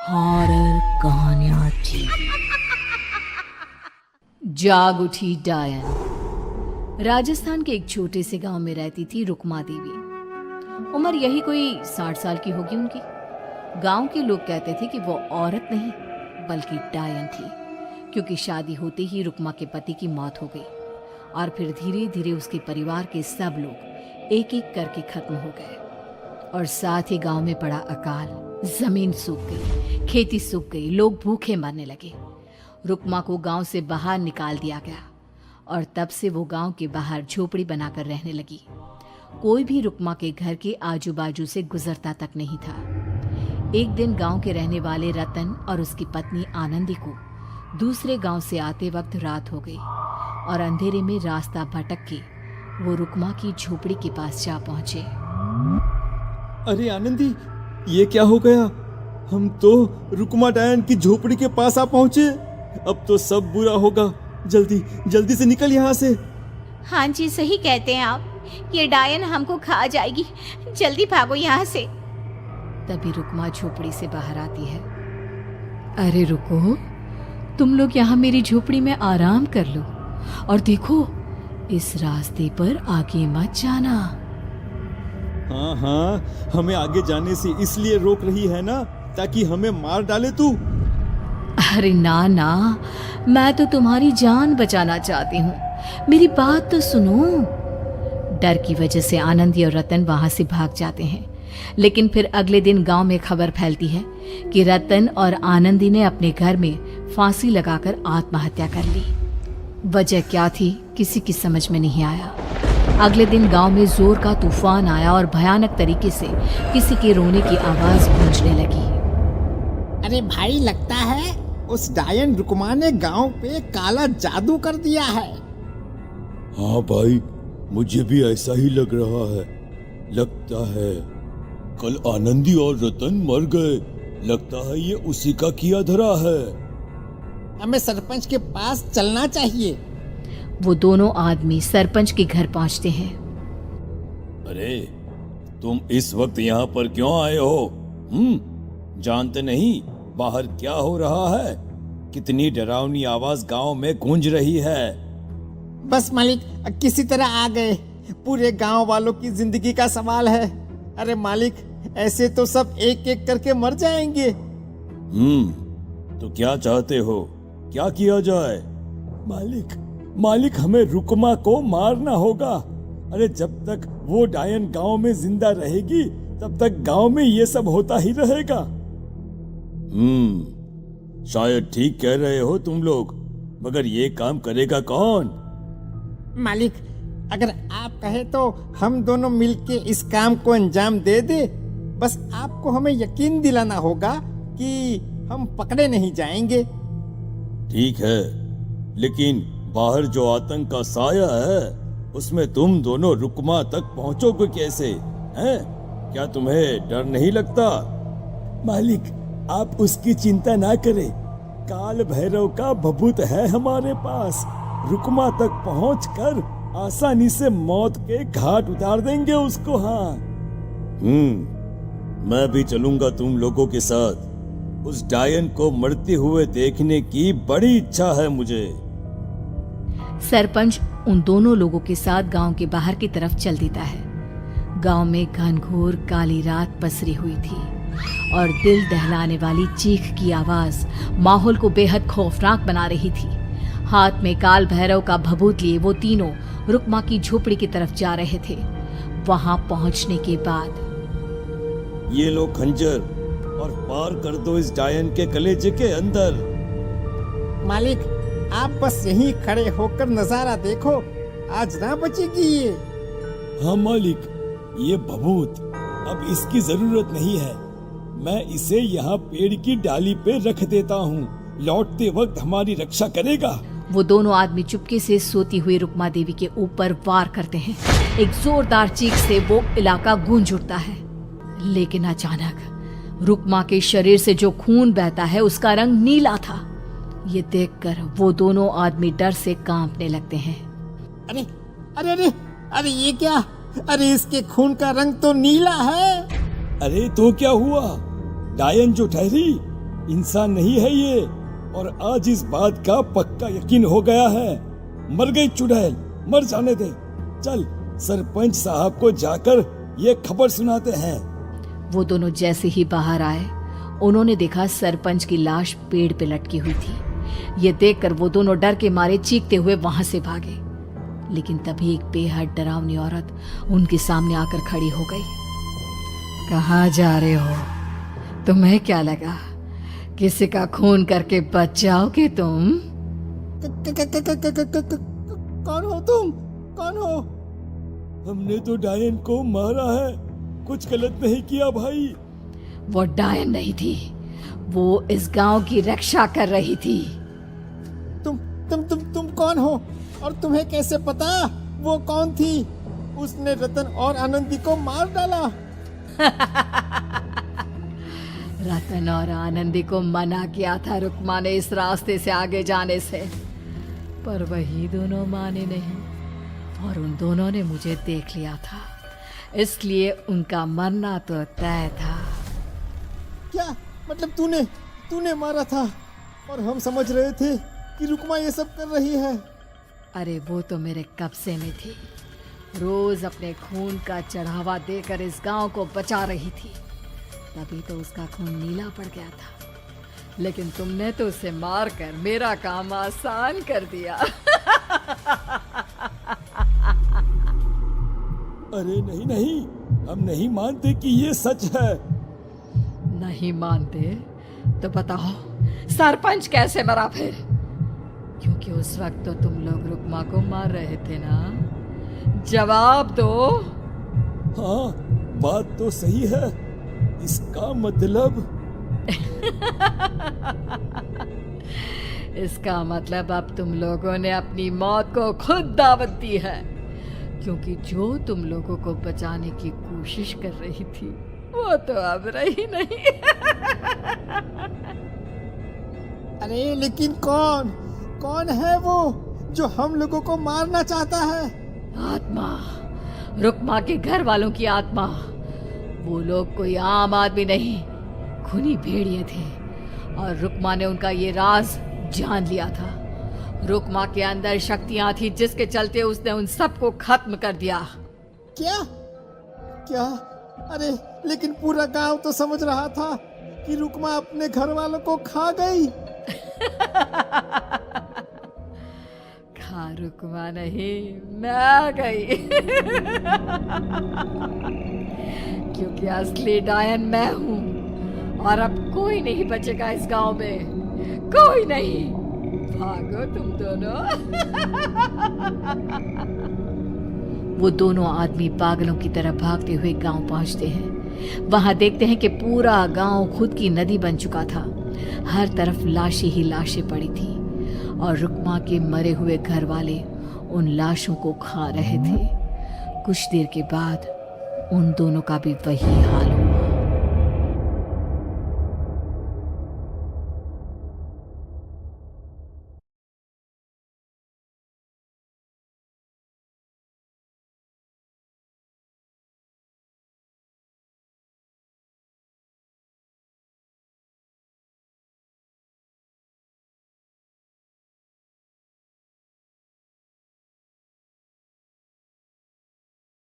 Horror कहानियां थी। जाग उठी डायन। राजस्थान के एक छोटे से गांव में रहती थी रुक्मा देवी। उम्र यही कोई 60 साल की होगी उनकी। गांव के लोग कहते थे कि वो औरत नहीं बल्कि डायन थी, क्योंकि शादी होते ही रुक्मा के पति की मौत हो गई और फिर धीरे धीरे उसके परिवार के सब लोग एक एक करके खत्म हो गए और साथ ही गांव में पड़ा अकाल। जमीन सूख गई, खेती सूख गई, लोग भूखे मरने लगे। रुक्मा को गांव से बाहर निकाल दिया गया और तब से वो गांव के बाहर झोपड़ी बनाकर रहने लगी। कोई भी रुक्मा के घर के आजू बाजू से गुजरता तक नहीं था। एक दिन गांव के रहने वाले रतन और उसकी पत्नी आनंदी को दूसरे गांव से आते वक्त रात हो गई और अंधेरे में रास्ता भटक के वो रुक्मा की झोपड़ी के पास जा पहुंचे। अरे आनंदी, ये क्या हो गया? हम तो रुक्मा डायन की झोपड़ी के पास आ पहुंचे। अब तो सब बुरा होगा। जल्दी जल्दी से निकल यहाँ से। हाँ जी, सही कहते हैं आप। ये डायन हमको खा जाएगी। जल्दी भागो यहाँ से। तभी रुक्मा झोपड़ी से बाहर आती है। अरे रुको, तुम लोग यहाँ मेरी झोपड़ी में आराम कर लो और देखो, इस रास्ते पर आगे मत जाना। हाँ, हमें आगे जाने से इसलिए रोक रही है ना, ताकि हमें मार डाले तू। अरे ना ना, मैं तो तुम्हारी जान बचाना चाहती हूँ, मेरी बात तो सुनो। डर की वजह से आनंदी और रतन वहां से भाग जाते हैं, लेकिन फिर अगले दिन गांव में खबर फैलती है कि रतन और आनंदी ने अपने घर में फांसी लगाकर आत्महत्या कर ली। वजह क्या थी किसी की समझ में नहीं आया। अगले दिन गांव में जोर का तूफान आया और भयानक तरीके से किसी के रोने की आवाज गूंजने लगी। अरे भाई, लगता है उस डायन रुक्मा ने गांव पे काला जादू कर दिया है। हाँ भाई, मुझे भी ऐसा ही लग रहा है। लगता है कल आनंदी और रतन मर गए। लगता है ये उसी का किया धरा है। हमें सरपंच के पास चलना चाहिए। वो दोनों आदमी सरपंच के घर पहुंचते हैं। अरे, तुम इस वक्त यहाँ पर क्यों आए हो? जानते नहीं बाहर क्या हो रहा है? कितनी डरावनी आवाज गांव में गूंज रही है। बस मालिक, किसी तरह आ गए। पूरे गांव वालों की जिंदगी का सवाल है। अरे मालिक, ऐसे तो सब एक एक करके मर जाएंगे। तो क्या चाहते हो? क्या किया जाए? मालिक, हमें रुक्मा को मारना होगा। अरे जब तक वो डायन गांव में जिंदा रहेगी तब तक गांव में ये सब होता ही रहेगा। शायद ठीक कह रहे हो तुम लोग, मगर ये काम करेगा कौन? मालिक, अगर आप कहे तो हम दोनों मिलके इस काम को अंजाम दे दे। बस आपको हमें यकीन दिलाना होगा कि हम पकड़े नहीं जाएंगे। ठीक है, लेकिन बाहर जो आतंक का साया है उसमें तुम दोनों रुक्मा तक पहुंचोगे कैसे? हैं? क्या तुम्हें डर नहीं लगता? मालिक, आप उसकी चिंता ना करें। काल भैरव का भभूत है हमारे पास। रुक्मा तक पहुंचकर आसानी से मौत के घाट उतार देंगे उसको। हाँ, मैं भी चलूंगा तुम लोगों के साथ। उस डायन को मरते हुए देखने की बड़ी इच्छा है मुझे। सरपंच उन दोनों लोगों के साथ गांव के बाहर की तरफ चल देता है। गांव में घनघोर काली रात पसरी हुई थी और दिल दहलाने वाली चीख की आवाज माहौल को बेहद खौफनाक बना रही थी। हाथ में काल भैरव का भभूत लिए वो तीनों रुक्मा की झोपड़ी की तरफ जा रहे थे। वहां पहुंचने के बाद, ये लो खंजर और पार कर दो इस डायन के कलेजे के अंदर। मालिक, आप बस यहीं खड़े होकर नजारा देखो, आज ना बचेगी ये। हाँ मालिक, ये भभूत अब इसकी जरूरत नहीं है। मैं इसे यहाँ पेड़ की डाली पे रख देता हूँ। लौटते वक्त हमारी रक्षा करेगा। वो दोनों आदमी चुपके से सोती हुई रुक्मा देवी के ऊपर वार करते हैं। एक जोरदार चीख से वो इलाका गूंज उठता है, लेकिन अचानक रुक्मा के शरीर से जो खून बहता है उसका रंग नीला था। ये देखकर वो दोनों आदमी डर से कांपने लगते हैं। अरे अरे अरे अरे, ये क्या? अरे इसके खून का रंग तो नीला है। अरे तो क्या हुआ? डायन जो ठहरी? इंसान नहीं है ये, और आज इस बात का पक्का यकीन हो गया है। मर गई चुड़ैल, मर जाने दे। चल सरपंच साहब को जाकर ये खबर सुनाते हैं। वो दोनों जैसे ही बाहर आए, उन्होंने देखा सरपंच की लाश पेड़ पे लटकी हुई थी। ये देखकर वो दोनों डर के मारे चीखते हुए वहां से भागे, लेकिन तभी एक बेहद डरावनी औरत उनके सामने आकर खड़ी हो गई। कहाँ जा रहे हो? तुम्हें क्या लगा किसी का खून करके बच जाओगे तुम? कौन हो तुम? कौन हो? हमने तो डायन को मारा है, कुछ गलत नहीं किया भाई। वो डायन नहीं थी, वो इस गांव की रक्षा कर रही थी। तुम कौन हो? और तुम्हें कैसे पता वो कौन थी? उसने रतन और आनंदी को मार डाला। रतन और आनंदी को मना किया था रुक्मा ने इस रास्ते से आगे जाने से, पर वही दोनों माने नहीं, और उन दोनों ने मुझे देख लिया था, इसलिए उनका मरना तो तय था। क्या मतलब तूने मारा था? और हम समझ रहे थे कि रुक्मा ये सब कर रही है। अरे वो तो मेरे कब्जे में थी, रोज अपने खून का चढ़ावा देकर इस गांव को बचा रही थी, तभी तो उसका खून नीला पड़ गया था। लेकिन तुमने तो उसे मारकर मेरा काम आसान कर दिया। अरे नहीं नहीं, हम नहीं मानते कि ये सच है। नहीं मानते तो बताओ सरपंच कैसे मरा फिर? क्योंकि उस वक्त तो तुम लोग रुक्मा को मार रहे थे ना, जवाब दो। हाँ, बात तो सही है। इसका मतलब इसका मतलब अब तुम लोगों ने अपनी मौत को खुद दावत दी है, क्योंकि जो तुम लोगों को बचाने की कोशिश कर रही थी वो तो अब रही नहीं। अरे लेकिन कौन है वो जो हम लोगों को मारना चाहता है? आत्मा, रुक्मा के घर वालों की आत्मा। वो लोग कोई आम आदमी नहीं, खूनी भेड़िए थे, और रुक्मा ने उनका ये राज जान लिया था। रुक्मा के अंदर शक्तियां थी जिसके चलते उसने उन सबको खत्म कर दिया। क्या? अरे लेकिन पूरा गांव तो समझ रहा था कि रुक्मा अपने घर वालों को खा गई। खा रुक्मा नहीं, मैं आ गई। क्योंकि असली डायन मैं हूं, और अब कोई नहीं बचेगा इस गांव में, कोई नहीं। भागो तुम दोनों। वो दोनों आदमी पागलों की तरह भागते हुए गांव पहुंचते हैं। वहां देखते हैं कि पूरा गांव खुद की नदी बन चुका था। हर तरफ लाशें ही लाशें पड़ी थी, और रुक्मा के मरे हुए घर वाले उन लाशों को खा रहे थे। कुछ देर के बाद उन दोनों का भी वही हाल हुआ।